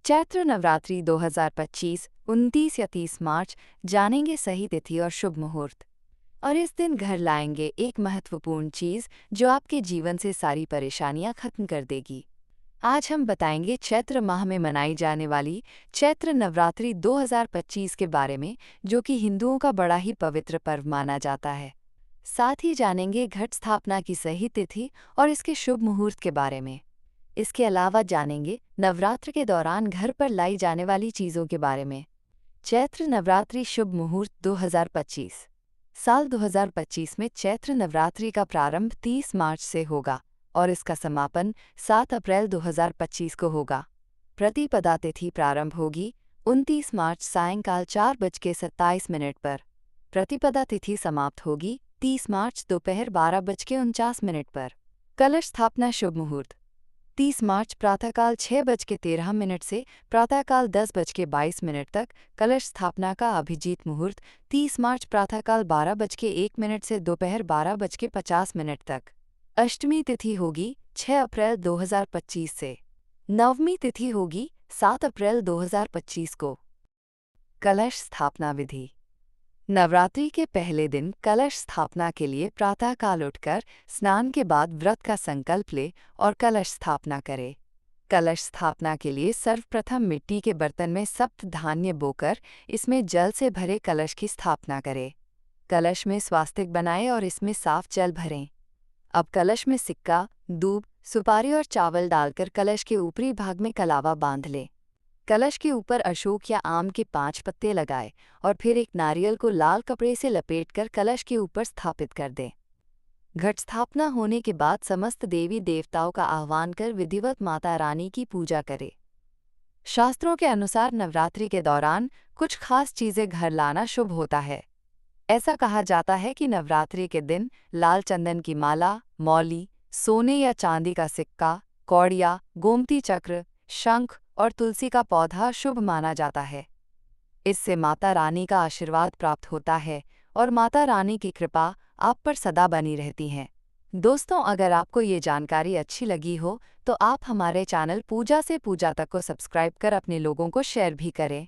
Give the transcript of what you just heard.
चैत्र नवरात्रि 2025 29 या 30 मार्च जानेंगे सही तिथि और शुभ मुहूर्त। और इस दिन घर लाएंगे एक महत्वपूर्ण चीज जो आपके जीवन से सारी परेशानियां खत्म कर देगी। आज हम बताएंगे चैत्र माह में मनाई जाने वाली चैत्र नवरात्रि 2025 के बारे में, जो कि हिंदुओं का बड़ा ही पवित्र पर्व माना जाता है। साथ ही जानेंगे घट स्थापना की सही तिथि और इसके शुभ मुहूर्त के बारे में। इसके अलावा जानेंगे नवरात्र के दौरान घर पर लाई जाने वाली चीज़ों के बारे में। चैत्र नवरात्रि शुभ मुहूर्त 2025। साल 2025 में चैत्र नवरात्रि का प्रारंभ 30 मार्च से होगा और इसका समापन 7 अप्रैल 2025 को होगा। प्रतिपदा तिथि प्रारंभ होगी 29 मार्च सायंकाल 4:27 पर। प्रतिपदा तिथि समाप्त होगी 30 मार्च दोपहर 12:49 पर। कलश स्थापना शुभ मुहूर्त 30 मार्च प्रातःकाल 6:13 से प्रातःकाल 10:22 तक। कलश स्थापना का अभिजीत मुहूर्त 30 मार्च प्रातःकाल 12:01 से दोपहर 12:50 तक। अष्टमी तिथि होगी 6 अप्रैल 2025 से। नवमी तिथि होगी 7 अप्रैल 2025 को। कलश स्थापना विधि। नवरात्रि के पहले दिन कलश स्थापना के लिए प्रातःकाल उठकर स्नान के बाद व्रत का संकल्प ले और कलश स्थापना करे। कलश स्थापना के लिए सर्वप्रथम मिट्टी के बर्तन में सप्त धान्य बोकर इसमें जल से भरे कलश की स्थापना करे। कलश में स्वास्तिक बनाएं और इसमें साफ जल भरें। अब कलश में सिक्का, दूब, सुपारी और चावल डालकर कलश के ऊपरी भाग में कलावा बांध लें। कलश के ऊपर अशोक या आम के 5 पत्ते लगाएं और फिर एक नारियल को लाल कपड़े से लपेटकर कलश के ऊपर स्थापित कर दें। घट स्थापना होने के बाद समस्त देवी देवताओं का आह्वान कर विधिवत माता रानी की पूजा करें। शास्त्रों के अनुसार नवरात्रि के दौरान कुछ खास चीजें घर लाना शुभ होता है। ऐसा कहा जाता है कि नवरात्रि के दिन लाल चंदन की माला, मौली, सोने या चांदी का सिक्का, कौड़िया, गोमती चक्र, शंख और तुलसी का पौधा शुभ माना जाता है। इससे माता रानी का आशीर्वाद प्राप्त होता है और माता रानी की कृपा आप पर सदा बनी रहती है। दोस्तों, अगर आपको ये जानकारी अच्छी लगी हो तो आप हमारे चैनल पूजा से पूजा तक को सब्सक्राइब कर अपने लोगों को शेयर भी करें।